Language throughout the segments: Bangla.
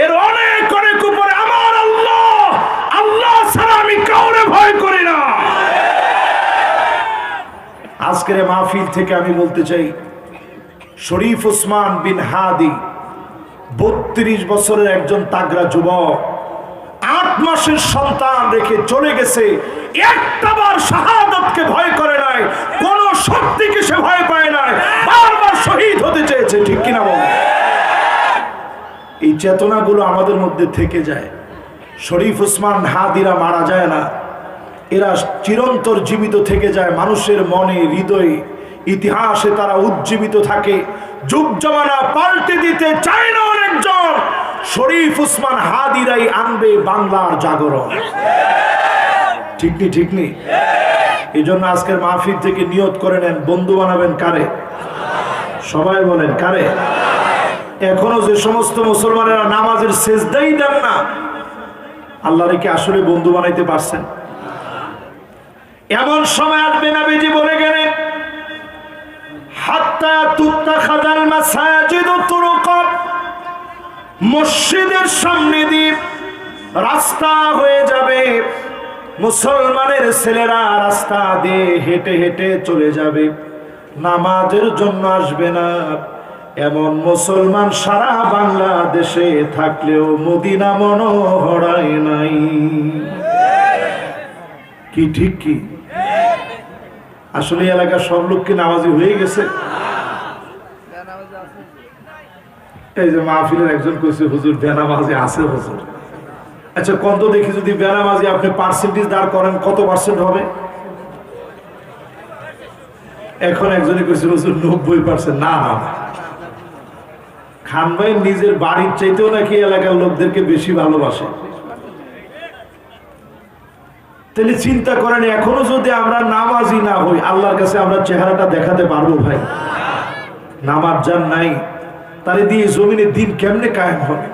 এর অনেক অনেক উপরে আমার আল্লাহ, আল্লাহ ছাড়া আমি কাউরে ভয় করি না। আজকের মাহফিল থেকে আমি বলতে চাই, শরীফ ওসমান বিন হাদি 32 বছরের একজন তাগড়া যুবক, 8 মাসের সন্তান রেখে চলে গেছে, একটাবার শাহাদাতকে ভয় করে নাই, কোন শক্তিকে সে ভয় পায় নাই, বারবার শহীদ হতে চেয়েছে। ঠিক কিনা বলেন? এই চেতনাগুলো আমাদের মধ্যে থেকে যায়। শরীফ ওসমান হাদিরা মারা যায় না, এরা চিরন্তর জীবিত থেকে যায় মানুষের মনে, হৃদয়ে, ইতিহাসে তারা উজ্জীবিত থাকে। যুগ জমানা পাল্টে দিতে চায় না অনেকজন, শরীফ ওসমান হাদিরাই আনবে বাংলার জাগরণ। ঠিক নি? ঠিক নি? এই জন্য আজকের মাহফিল থেকে নিয়ত করে নেন, বন্ধু বানাবেন কারে? সবাই বলেন কারে? এখনো যে সমস্ত মুসলমানেরা নামাজের সেজদাই দেন না, আল্লাহরে কি আসলে বন্ধু বানাইতে পারছেন? এমন সময় আসবে, নবীজি বলে গেলেন, হাত্তা তুত্তাখাযাল মাসাজিদু তুরুকা, মসজিদের সামনে দিয়ে রাস্তা হয়ে যাবে, মুসলমানের ছেলেরা রাস্তা দিয়ে হেঁটে হেঁটে চলে যাবে, নামাজের জন্য আসবে না। এমন মুসলমান সারা বাংলাদেশে থাকলেও মদিনা মনোহরায় নাই। কি ঠিক কি? আসলে এলাকার সব লোক কি নামাজি হয়ে গেছে? এই যে মাহফিলের একজন কইছে, হুজুর বেনামাজি আছে হুজুর। আচ্ছা কত দেখি, যদি বেনামাজি আপনি পার্সেন্টেজ দাঁড় করেন, কত পার্সেন্ট হবে? এখন একজনে কইছে হুজুর 90%। না না, খান ভাই নিজের বাড়ির চাইতেও নাকি এলাকার লোকদেরকে বেশি ভালোবাসে। তাহলে চিন্তা করেন, এখনো যদি আমরা নামাজি না হই, আল্লাহর কাছে আমরা চেহারাটা দেখাতে পারবো ভাই? নামাজ যার নাই, তারে দিয়ে জমিনে দিন কেমনে কায়েম হবে?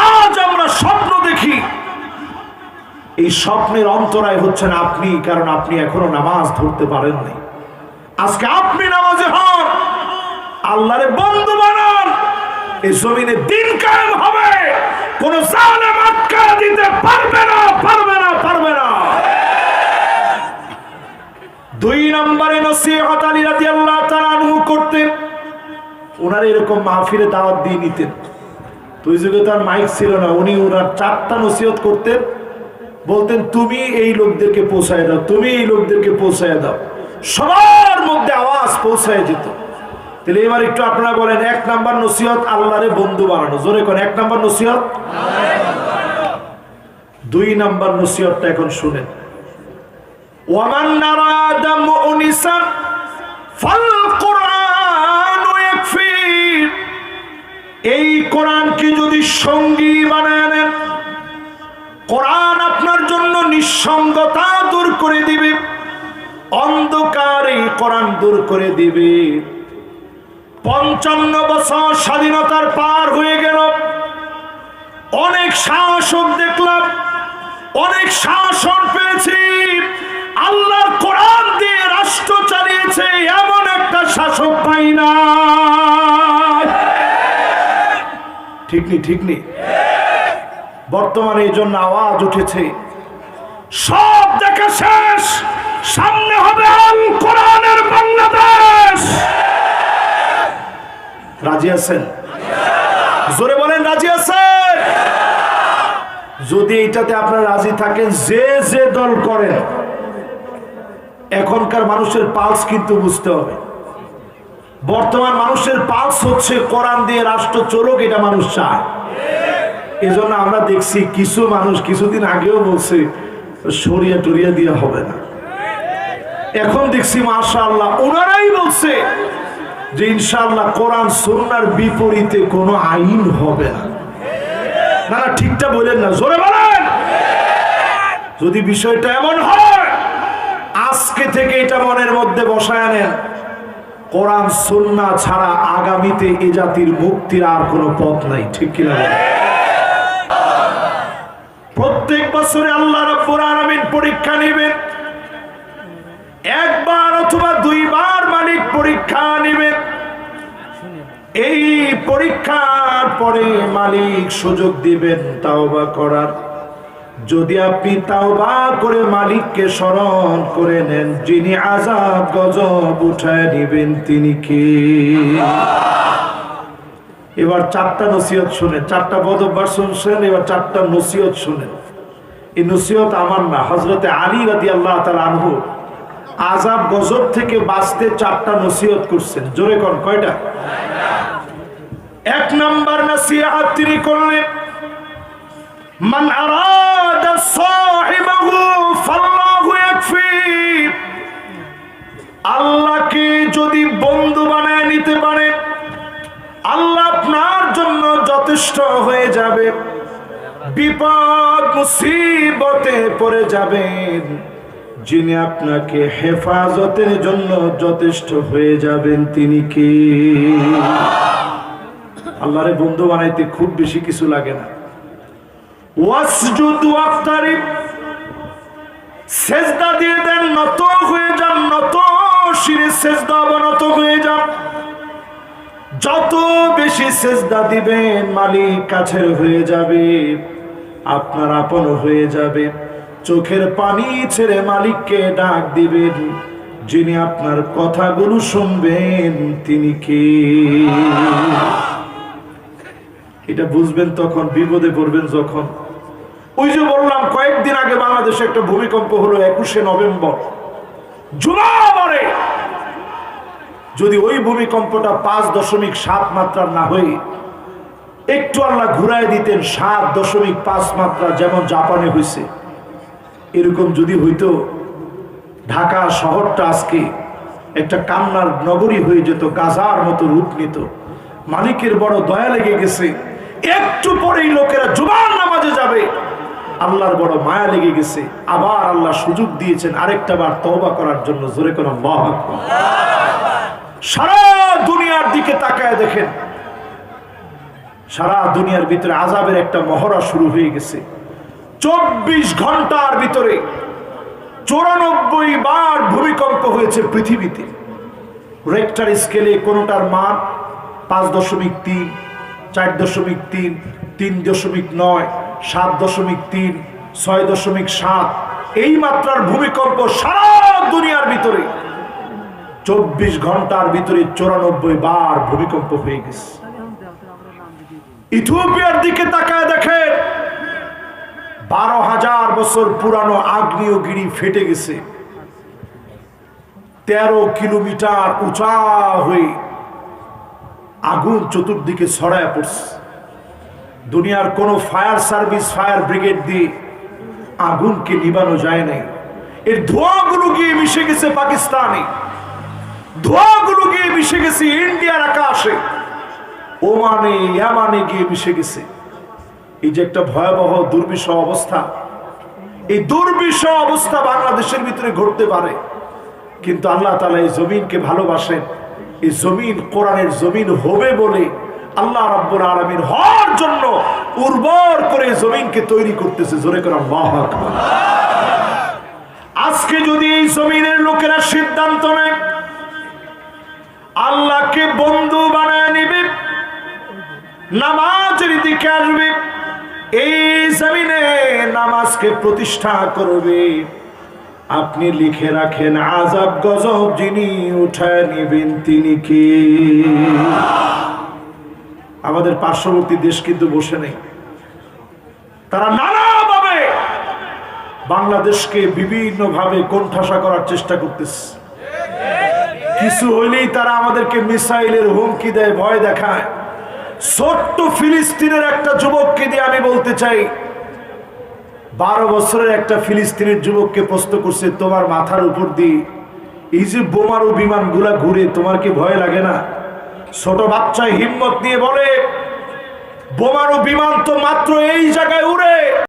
আজ আমরা স্বপ্ন দেখি, এই স্বপ্নের অন্তরায় হচ্ছেন আপনি, কারণ আপনি এখনো নামাজ ধরতে পারেননি। আজকে আপনি নামাজি হন, আল্লাহরে বন্ধু বানান, এই জমিনে দিন কায়েম হবে, কোন জালেম আটকা দিতে পারবে না, পারবে না, পারবে না। 2 নম্বরে নসিহত আলী রাদিয়াল্লাহু তাআলা আনহু করতেন, ওনার এরকম মাহফিলে দাওয়াত দিয়ে নিতেন। তুই যুগে তার মাইক ছিল না, উনি ওনার 4টা নসিহত করতেন, বলতেন তুমি এই লোকদেরকে পৌঁছায় দাও, তুমি এই লোকদেরকে পৌঁছায় দাও, সবার মধ্যে আওয়াজ পৌঁছায় যেত। তাহলে এবার একটু আপনারা বলেন, 1 নাম্বার নসিহত আল্লাহরে বন্ধু বানানো, জোরে কোন 1 নাম্বার নসিহত। 2 নাম্বার নসিহতটা এখন শুনেন, ওয়ামান নারাদা মুনিসান ফাল কুরআন ইয়াকফি, এই কোরআনকে যদি সঙ্গী বানায় নেন, কোরআন আপনার জন্য নিঃসঙ্গতা দূর করে দিবে, অন্ধকার এই কোরআন দূর করে দিবে। 55 বছর স্বাধীনতার পার হয়ে গেল, অনেক শাসক দেখলাম, অনেক শাসন পেয়েছি, আল্লাহর কোরআন দিয়ে রাষ্ট্র চালিয়েছে এমন একটা শাসক পাই না। ঠিক নি? ঠিক নি? বর্তমানে এই জন্য আওয়াজ উঠেছে, সব দেখা শেষ, সামনে হবে আল কোরআনের বাংলাদেশ। রাজি আছেন? জোরে বলেন রাজি আছেন? যদি এইটাতে আপনারা রাজি থাকেন, যে যে দল করেন, এখনকার মানুষের পালস কিন্তু বুঝতে হবে। বর্তমান মানুষের পালস হচ্ছে কোরআন দিয়ে রাষ্ট্র চলুক, এটা মানুষ চায়। এজন্য আমরা দেখছি কিছু মানুষ কিছুদিন আগেও বলছে শরিয়া টরিয়া দিয়ে হবে না, এখন দেখছি মাশাআল্লাহ ওনারাই বলছে যে ইনশাআল্লাহ কোরআন সুন্নাহর বিপরীতে কোনো আইন হবে না। না না, ঠিকটা বলেন না, জোরে বলেন। যদি বিষয়টা এমন হয়, আজকে থেকে এটা মনের মধ্যে বসায় নেন, কোরআন সুন্নাহ ছাড়া আগামীতে এ জাতির মুক্তির আর কোনো পথ নাই। ঠিক কিনা? প্রত্যেক বছরে আল্লাহ রাব্বুল আলামিন পরীক্ষা নেবেন, একবার অথবা 2 বার মালিক পরীক্ষা নেবেন। এই পরীক্ষার পরে মালিক সুযোগ দিবেন তাওবা করার। যদি আপনি তাওবা করে মালিককে স্মরণ করে নেন, যিনি আযাব গজব উঠায় দিবেন তিনি কে? এবার 4টা নসিহত শুনেন, 4টা বদঅভ্যাস শুনছেন, এবার 4টা নসিহত শুনেন। এই নসিহত আমার না, হযরতে আলী রাদিয়াল্লাহু তাআলা আনহু আযাব গজব থেকে বাঁচতে 4টা নসিহত করছেন। জোরে কোন কয়টা? 1 নাম্বার নসিহত তিনি করলেন, মান আরাদা সাহিবাহু ফাল্লাহু ইয়াকফি। আল্লাহকে যদি বন্ধু বানায় নিতে পারে, আল্লাহ আপনার জন্য যথেষ্ট হয়ে যাবে। বিপদ মুসিবতে পড়ে যাবেন, যিনি আপনাকে হেফাজতের জন্য যথেষ্ট হয়ে যাবেন তিনি কে? আল্লাহরে বন্ধু বানাইতে খুব বেশি কিছু লাগে না। ওয়াসজুদ ওয়াক্তারিব, সেজদা দিয়ে দেন, নত হয়ে যান, নত শিরে সেজদা অবনত হয়ে যান। যত বেশি সেজদা দিবেন মালিক কাছের হয়ে যাবে, আপনার আপন হয়ে যাবে। চোখের পানি ছেড়ে মালিককে ডাক দিবেন, যিনি আপনার কথাগুলো শুনবেন তিনি কে? এটা বুঝবেন তখন, বিপদে পড়বেন যখন। ওই যে বললাম কয়েকদিন আগে বাংলাদেশে একটা ভূমিকম্প হলো 21শে নভেম্বর জুমাবারে। যদি ওই ভূমিকম্পটা 5.7 মাত্রার না হয়ে একটু আল্লাহ ঘুরায় দিতেন 7.5 মাত্রা, যেমন জাপানে হয়েছে, এরকম যদি হইতো, ঢাকা শহরটা আজকে একটা কান্নার নগরী হয়ে যেত, গাজার মতো রূপ নিত। মালিকের বড় দয়া লেগে গেছে, একটু পরেই লোকেরা জুমার নামাজে যাবে, আল্লাহর বড় মায়া লেগে গেছে। আবার আল্লাহ সুযোগ দিয়েছেন আরেকটা বার তওবা করার জন্য। জোরে করে আল্লাহু আকবার। সারা দুনিয়ার দিকে তাকায় দেখেন, সারা দুনিয়ার ভিতরে আযাবের একটা মহড়া শুরু হয়ে গেছে। 24 ঘন্টার ভিতরে 94 বার ভূমিকম্প হয়েছে পৃথিবীতে। রেক্টার স্কেলে কোনটার মান 5.3, 4.3, 3.9, 7.3, 6.7 এই মাত্রার ভূমিকম্প সারা দুনিয়ার ভিতরে 24 ঘন্টার ভিতরে 94 বার ভূমিকম্প হয়ে গেছে। ইথিওপিয়ার দিকে তাকায় দেখেন, 12,000 বছর পুরানো আগ্নেয়গিরি ফেটে গেছে, 13 কিলোমিটার উঁচা হয়ে আগুন চতুর্দিকে ছড়ায় পড়ছে। দুনিয়ার কোন ফায়ার সার্ভিস, ফায়ার ব্রিগেড দিয়ে আগুনকে নিবানো যায় নাই। এর ধোঁয়াগুলো গিয়ে মিশে গেছে পাকিস্তানে, ধোঁয়াগুলো গিয়ে মিশে গেছে ইন্ডিয়ার আকাশে, ওমানে, ইয়ামানে গিয়ে মিশে গেছে। এই যে একটা ভয়াবহ দুর্বিষহ অবস্থা, এই দুর্বিষহ অবস্থা বাংলাদেশের ভিতরে ঘটতে পারে, কিন্তু আল্লাহ তাআলা এই জমিনকে ভালোবাসেন। এই জমিন কোরআনের জমিন হবে বলে আল্লাহ রাব্বুল আলামিন হওয়ার জন্য উর্বর করে জমিনকে তৈরি করতেছে। জোরে করে আল্লাহু আকবার। আজকে যদি এই জমিনের লোকেরা সিদ্ধান্ত নেয় আল্লাহকে বন্ধু বানায় নিবে, নামাজের দিকে আসবে, এই জমিনে নামাজকে প্রতিষ্ঠা করবে, আপনি লিখে রাখেন আযাব গজব যিনি উঠায় নিবেন তিনি কে? আমাদের পার্শ্ববর্তী দেশ কিন্তু বসে নেই, তারা নানাভাবে বাংলাদেশকে বিভিন্ন ভাবে কোণঠাসা করার চেষ্টা করতেছে। কিছু হইলেই তারা আমাদেরকে মিসাইলের হুমকি দেয়, ভয় দেখায়। ছোট্ট ফিলিস্তিনের একটা যুবককে দিয়ে আমি বলতে চাই, 12 বছরের একটা ফিলিস্তিনের যুবককে প্রশ্ন করছে, তোমার মাথার উপর দিয়ে এই যে বোমারু বিমান গুলা ঘুরে, তোমার কি ভয় লাগে না? ছোট বাচ্চা হিম্মত নিয়ে বলে, বোমারু বিমান তো মাত্র এই জায়গায় উড়ে।